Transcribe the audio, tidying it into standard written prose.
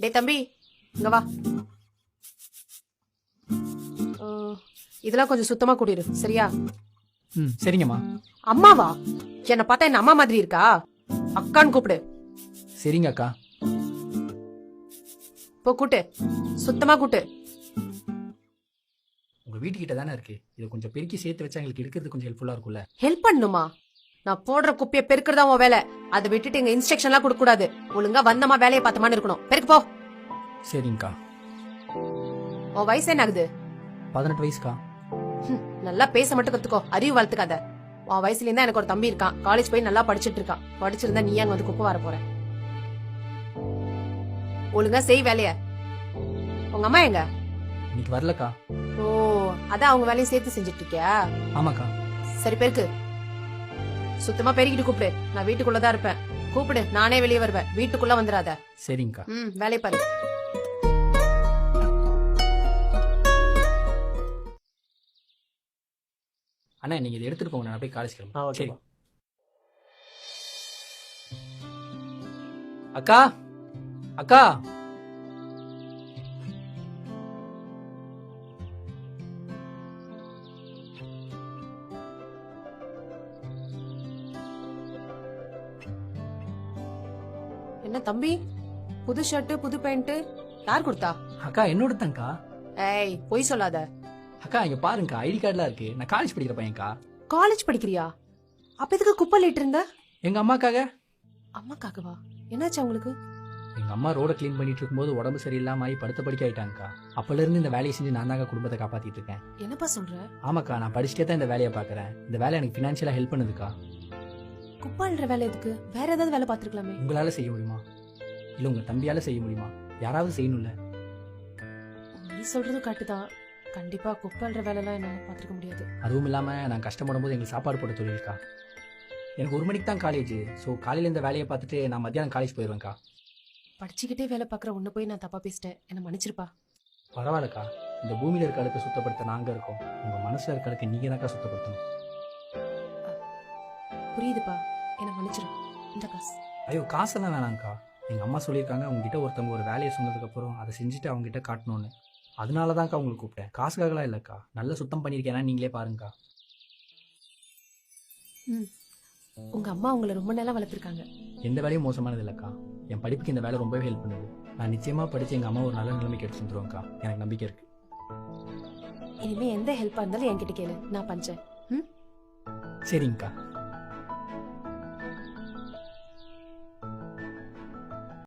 டேய் தம்பி, இங்க வா. இதெல்லாம் கொஞ்சம் சுத்தமா கூட்டிரு, சரியா? சரிங்கம்மா. அம்மாவா? என்ன பார்த்தா என்ன அம்மா மாதிரி இருக்கா? அக்கான்னு கூப்பிடு. சரிங்க அக்கா. போ கூட்டு, சுத்தமா கூட்டு. உங்க வீட்டுக்கிட்ட தானே இருக்கு, இதை கொஞ்சம் பெருக்கி சேர்த்து வச்சா எங்களுக்கு எடுக்கிறது கொஞ்சம் ஹெல்ப்ஃபுல்லா இருக்கும்ல. ஹெல்ப் பண்ணுமா? நான் போடுற குப்பைய பெருக்கிறதா உன் வேலை. அதை விட்டுட்டு எங்க இன்ஸ்ட்ரக்ஷன்லாம் கொடுக்க கூடாது. ஒழுங்கா வந்தமா வேலையை பார்த்தமான்னு இருக்கணும். பெருக்கு போ. சரிங்கக்கா. உன் வயசு என்ன ஆகுது? 18 வயசுக்கா. நல்லா பேச மட்டும் கத்துக்கோ, அறிவு வளர்த்துக்காத. உன் வயசுல இருந்தா எனக்கு ஒரு தம்பி இருக்கான், காலேஜ் போய் நல்லா படிச்சிட்டு இருக்கான். படிச்சிருந்தா நீ அங்க வந்து குப்பை வர போற. ஒழுங்கா செய் வேலைய. உங்க அம்மா எங்க? இன்னைக்கு வரலக்கா. ஓ, அதான் அவங்க வேலையை சேர்த்து செஞ்சுட்டு இருக்கியா? ஆமாக்கா. சரி பெருக்கு. சுத்தமா பெருக்கிட்டு கூப்பிடு. நான் வீட்டுக்குள்ளதான் இருப்பேன். கூப்பிடு, நானே வெளியே வருவேன். வீட்டுக்குள்ள வந்துடாத. சரிங்கக்கா. வேலையை பாரு. அண்ணா நீங்க இதை எடுத்துட்டு போங்க, நான் போய் காலேஜ் கிளம்புறேன். சரி அக்கா. அக்கா. என்ன தம்பி, புது ஷர்ட் புது பேண்ட் யார் கொடுத்தா? அக்கா என்னோட தான்க்கா. ஏய் பொய் சொல்லாத. அக்கா இங்க பாருங்கக்கா, ஐடி கார்டுலாம் இருக்கு. நான் காலேஜ் படிக்கிற பையன்க்கா. காலேஜ் படிக்கிறியா? அப்ப எதுக்கு குப்பை லிட்டு இருந்த? எங்க அம்மாக்காக. அம்மாக்காகவா? என்னாச்சு அவங்களுக்கு? எங்க அம்மா ரோட கிளீன் பண்ணிட்டு இருக்கும்போது உடம்பு சரியில்லாம ஆகி படுத்த படிக்க ஆயிட்டாங்கக்கா. அப்பல இருந்து இந்த வேலையை செஞ்சு நான் தாங்க குடும்பத்தை காப்பாத்திட்டு இருக்கேன். என்னப்பா சொல்ற? ஆமாக்கா, நான் படிச்சுட்டே தான் இந்த வேலையை பாக்குறேன். இந்த வேலை எனக்கு பினான்சியலா ஹெல்ப் பண்ணுதுக்கா. குப்பாள்ற வேலை எதுக்கு? வேற ஏதாவது வேலை பாத்துருக்கலாமே. உங்களால செய்ய முடியுமா? இல்ல உங்க தம்பியால செய்ய முடியுமா? யாராவது செய்யணும்ல. நீ சொல்றது கரெக்டுதான். கண்டிப்பா குப்பாள்ற வேலை எல்லாம் என்னால பாத்துக்க முடியாது. அதுவும் இல்லாம நான் கஷ்டப்படும் போது எங்களுக்கு சாப்பாடு போட தொழிலுக்கா. எனக்கு 1 மணிக்கு தான் காலேஜ். ஸோ காலையில இந்த வேலையை பார்த்துட்டு நான் மத்தியானம் காலேஜ் போயிடுவேன்க்கா. படிச்சுக்கிட்டே வேலை பாக்குற உன்னை போய் நான் தப்பா பேசிட்டேன், என்ன மன்னிச்சிருப்பா. பரவாயில்லக்கா, இந்த பூமியில இருக்க அழுக்க சுத்தப்படுத்த நாங்க இருக்கோம். உங்க மனசுல இருக்க அழுக்க நீங்க தான்க்கா சுத்தப்படுத்தணும். புரியுதுப்பா, என்ன மன்னிச்சிரு. இந்த காசு. ஐயோ காசெல்லாம் வேணாங்க்கா. எங்க அம்மா சொல்லியிருக்காங்க உங்ககிட்ட ஒருத்தவங்க ஒரு வேலையை சொன்னதுக்கு அப்புறம் அதை செஞ்சுட்டு அவங்க கிட்ட காட்டணும்னு. அதனாலதான்க்கா உங்களுக்கு கூப்பிட்டேன். காசுக்காகலாம் இல்லக்கா. நல்லா சுத்தம் பண்ணியிருக்கேன்னா நீங்களே பாருங்கக்கா. உங்க அம்மா உங்களை ரொம்ப நல்லா வளர்த்துருக்காங்க. எந்த வேலையும் மோசமானது இல்லக்கா. என் படிப்புக்கு இந்த வேலை ரொம்பவே ஹெல்ப் பண்ணுது. நான் நிச்சயமா படிச்சு எங்க அம்மா ஒரு நல்ல நிலைமைக்கு எடுத்து வந்துருவேன்க்கா. எனக்கு நம்பிக்கை இருக்கு. இனிமே எந்த ஹெல்ப்பா இருந்தாலும் என்கிட்ட கேளு, நான் பஞ்சேன். சரிங்கக்கா.